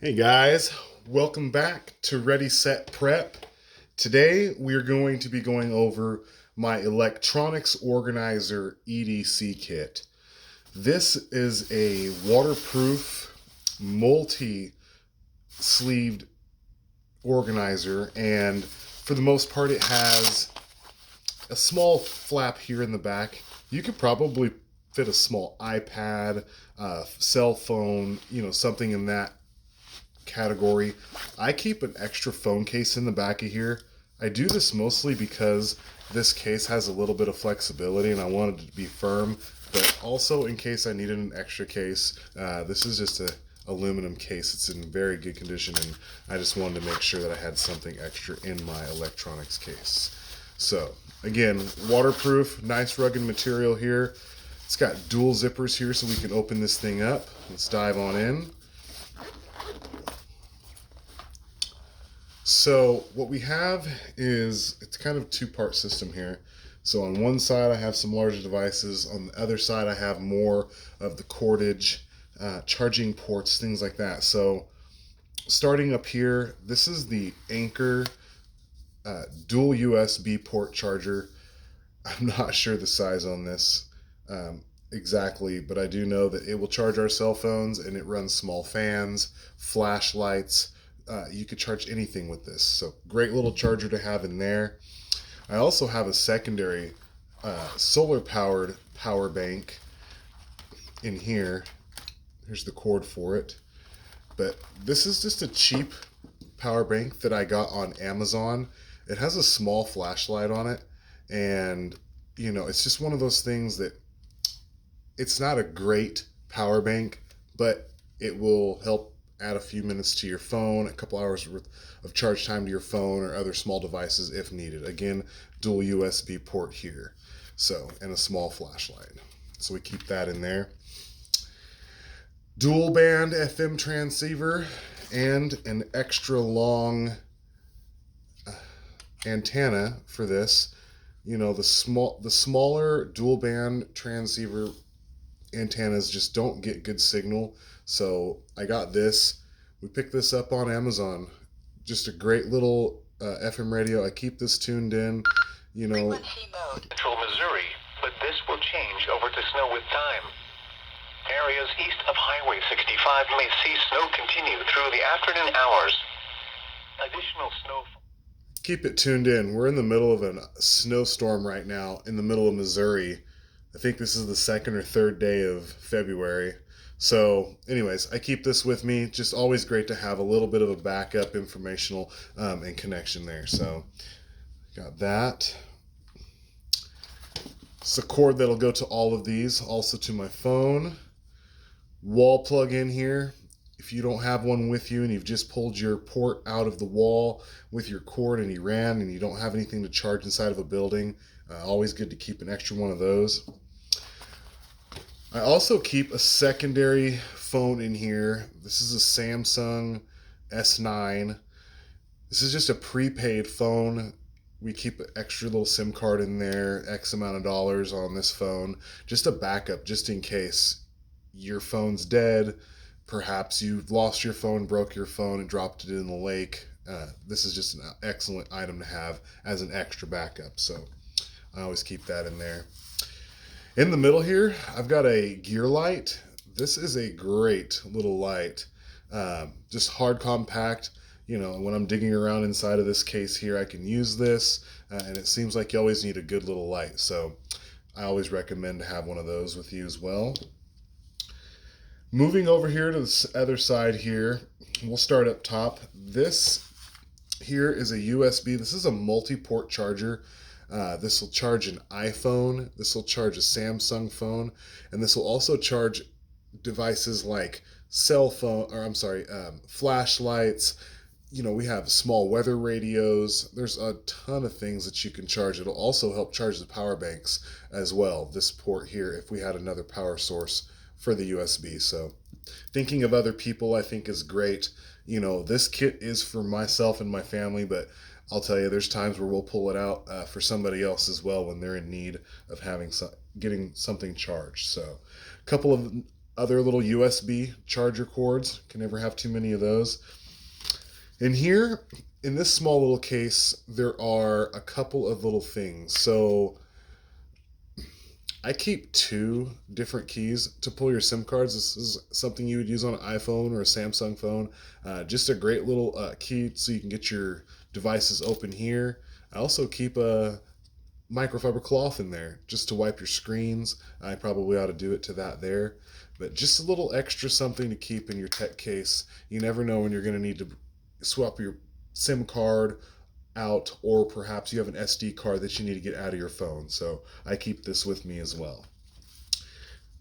Hey guys, welcome back to Ready Set Prep. Today we're going to be going over my electronics organizer EDC kit. This is a waterproof multi-sleeved organizer, and for the most part it has a small flap here in the back. You could probably fit a small iPad, cell phone, something in that category. I keep an extra phone case in the back of here. I do this mostly because this case has a little bit of flexibility and I want it to be firm, but also in case I needed an extra case. This is just a aluminum case. It's in very good condition and I just wanted to make sure that I had something extra in my electronics case. So again, waterproof, nice rugged material here. It's got dual zippers here so we can open this thing up. Let's dive on in. So what we have is, it's kind of a two-part system here. So on one side I have some larger devices. On the other side I have more of the cordage, charging ports, things like that. So starting up here, this is the Anker dual USB port charger. I'm not sure the size on this exactly, but I do know that it will charge our cell phones and it runs small fans, flashlights. You could charge anything with this. So great little charger to have in there. I also have a secondary solar powered power bank in here. Here's the cord for it. But this is just a cheap power bank that I got on Amazon. It has a small flashlight on it. And, it's just one of those things that it's not a great power bank, but it will help add a few minutes to your phone, a couple hours worth of charge time to your phone or other small devices if needed. Again, dual USB port here. So, and a small flashlight. So we keep that in there. Dual band FM transceiver and an extra long antenna for this. The smaller dual band transceiver antennas just don't get good signal. So I got this. We picked this up on Amazon. Just a great little FM radio. I keep this tuned in. Frequency mode. Central Missouri, but this will change over to snow with time. Areas east of Highway 65 may see snow continue through the afternoon hours. Additional snow. Keep it tuned in. We're in the middle of a snowstorm right now in the middle of Missouri. I think this is the second or third day of February. So anyways, I keep this with me. Just always great to have a little bit of a backup informational and connection there. So got that. It's a cord that'll go to all of these, also to my phone. Wall plug in here. If you don't have one with you and you've just pulled your port out of the wall with your cord and you ran and you don't have anything to charge inside of a building, always good to keep an extra one of those. I also keep a secondary phone in here. This is a Samsung S9. This is just a prepaid phone. We keep an extra little SIM card in there, X amount of dollars on this phone. Just a backup, just in case your phone's dead. Perhaps you've lost your phone, broke your phone, and dropped it in the lake. This is just an excellent item to have as an extra backup. So I always keep that in there. In the middle here, I've got a gear light. This is a great little light. Just hard compact. When I'm digging around inside of this case here, I can use this. And it seems like you always need a good little light. So I always recommend to have one of those with you as well. Moving over here to the other side here, we'll start up top. This here is a USB. This is a multi-port charger. This will charge an iPhone. This will charge a Samsung phone. And this will also charge devices like flashlights. We have small weather radios. There's a ton of things that you can charge. It'll also help charge the power banks as well. This port here, if we had another power source for the USB. So thinking of other people, I think, is great. This kit is for myself and my family, but I'll tell you, there's times where we'll pull it out for somebody else as well when they're in need of getting something charged. So a couple of other little USB charger cords. Can never have too many of those. And here, in this small little case, there are a couple of little things. So I keep 2 different keys to pull your SIM cards. This is something you would use on an iPhone or a Samsung phone. Just a great little key so you can get your devices open here. I also keep a microfiber cloth in there just to wipe your screens. I probably ought to do it to that there. But just a little extra something to keep in your tech case. You never know when you're going to need to swap your SIM card out, or perhaps you have an SD card that you need to get out of your phone. So I keep this with me as well.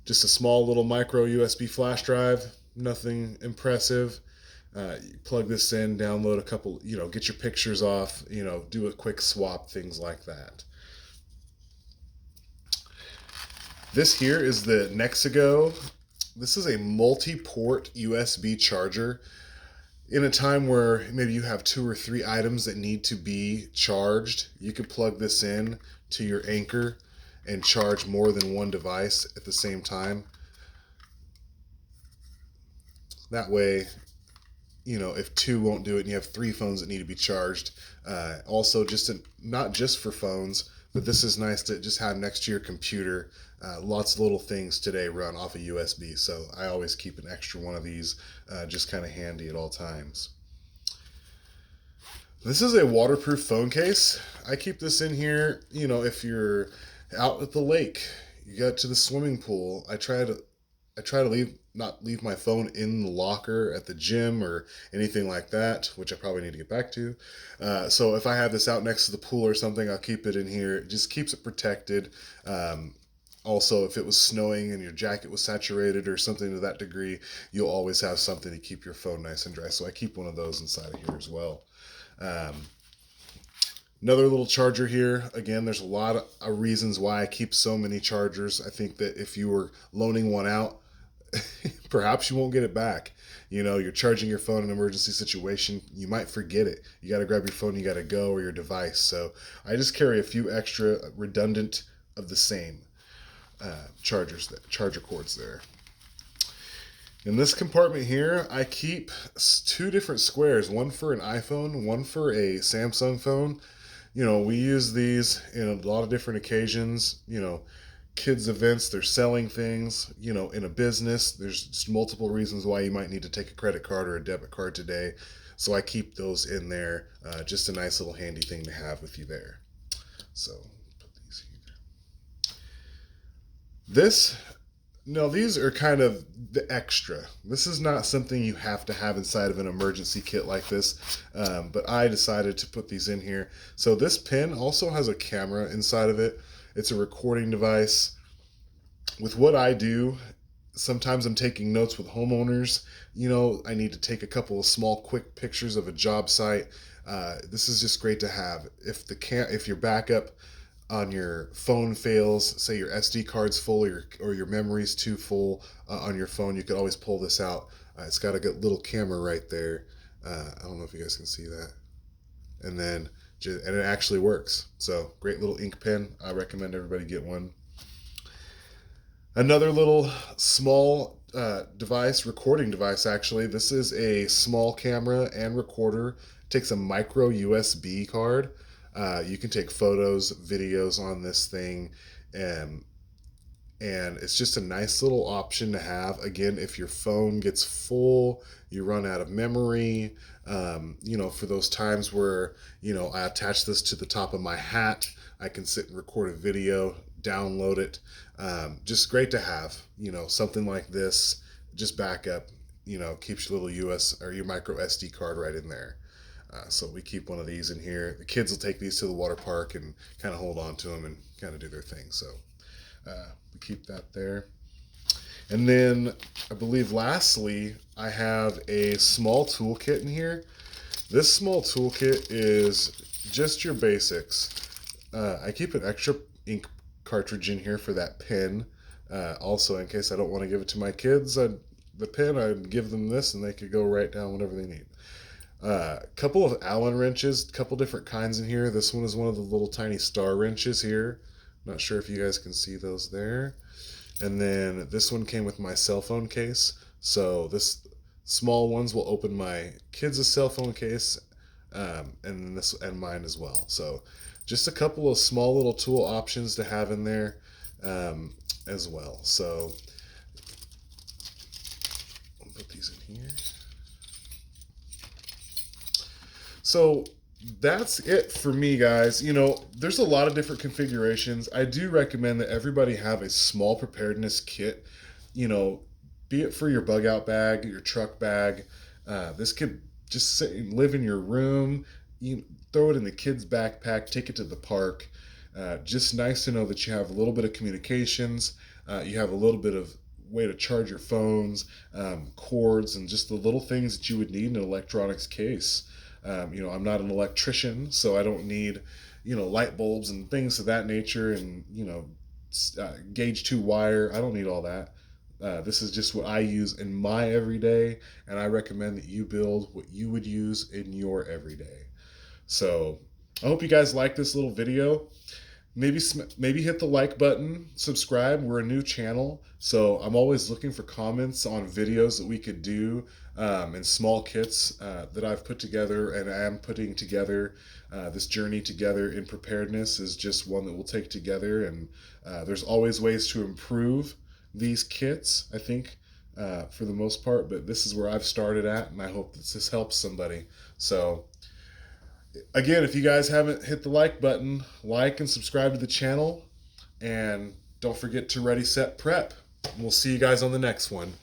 Just a small little micro USB flash drive, nothing impressive. You plug this in, download a couple, get your pictures off, do a quick swap, things like that. This here is the Nexigo. This is a multi-port USB charger. In a time where maybe you have 2 or 3 items that need to be charged, you could plug this in to your Anker and charge more than one device at the same time. That way, if 2 won't do it and you have 3 phones that need to be charged. Also, not just for phones, but this is nice to just have next to your computer. Lots of little things today run off of USB, so I always keep an extra one of these just kind of handy at all times. This is a waterproof phone case. I keep this in here, if you're out at the lake, you got to the swimming pool. I try to not leave my phone in the locker at the gym or anything like that, which I probably need to get back to. So if I have this out next to the pool or something, I'll keep it in here. It just keeps it protected. Also, if it was snowing and your jacket was saturated or something to that degree, you'll always have something to keep your phone nice and dry. So I keep one of those inside of here as well. Another little charger here. Again, there's a lot of reasons why I keep so many chargers. I think that if you were loaning one out, perhaps you won't get it back. You're charging your phone in an emergency situation. You might forget it. You got to grab your phone, you got to go, or your device. So I just carry a few extra redundant of the same charger cords there. In this compartment here, I keep 2 different squares, one for an iPhone, one for a Samsung phone. We use these in a lot of different occasions, kids events, they're selling things, in a business. There's just multiple reasons why you might need to take a credit card or a debit card today. So I keep those in there, just a nice little handy thing to have with you there. So put these here. These are kind of the extra. This is not something you have to have inside of an emergency kit like this, but I decided to put these in here. So this pen also has a camera inside of it. It's a recording device. With what I do, sometimes I'm taking notes with homeowners. I need to take a couple of small, quick pictures of a job site. This is just great to have. If your backup on your phone fails, say your SD card's full or your memory's too full on your phone, you could always pull this out. It's got a good little camera right there. I don't know if you guys can see that. And it actually works. So great little ink pen. I recommend everybody get one. Another little small recording device actually. This is a small camera and recorder. It takes a micro USB card. You can take photos, videos on this thing, and it's just a nice little option to have. Again, if your phone gets full, you run out of memory, for those times where, I attach this to the top of my hat, I can sit and record a video, download it. Just great to have, something like this, just backup, keeps your little US or your micro SD card right in there. So we keep one of these in here. The kids will take these to the water park and kind of hold on to them and kind of do their thing. So we keep that there. And then I believe lastly, I have a small toolkit in here. This small toolkit is just your basics. I keep an extra ink cartridge in here for that pen. Also, in case I don't want to give it to my kids, the pen, I'd give them this and they could go write down whatever they need. Couple of Allen wrenches, couple different kinds in here. This one is one of the little tiny star wrenches here. Not sure if you guys can see those there. And then this one came with my cell phone case. So this small ones will open my kids' cell phone case, and this and mine as well. So just a couple of small little tool options to have in there, as well. So I'll put these in here. So that's it for me, guys. There's a lot of different configurations. I do recommend that everybody have a small preparedness kit, you know, be it for your bug out bag, your truck bag. This could just sit and live in your room. You throw it in the kid's backpack, take it to the park. Just nice to know that you have a little bit of communications. You have a little bit of way to charge your phones, cords, and just the little things that you would need in an electronics case. I'm not an electrician, so I don't need, light bulbs and things of that nature, and gauge 2 wire. I don't need all that. This is just what I use in my everyday, and I recommend that you build what you would use in your everyday. So I hope you guys like this little video. Maybe hit the like button, subscribe. We're a new channel, so I'm always looking for comments on videos that we could do, and small kits that I've put together and I am putting together. This journey together in preparedness is just one that we'll take together, and there's always ways to improve these kits, I think, for the most part, but this is where I've started at, and I hope that this helps somebody. So again, if you guys haven't hit the like button, like and subscribe to the channel, and don't forget to ready, set, prep. We'll see you guys on the next one.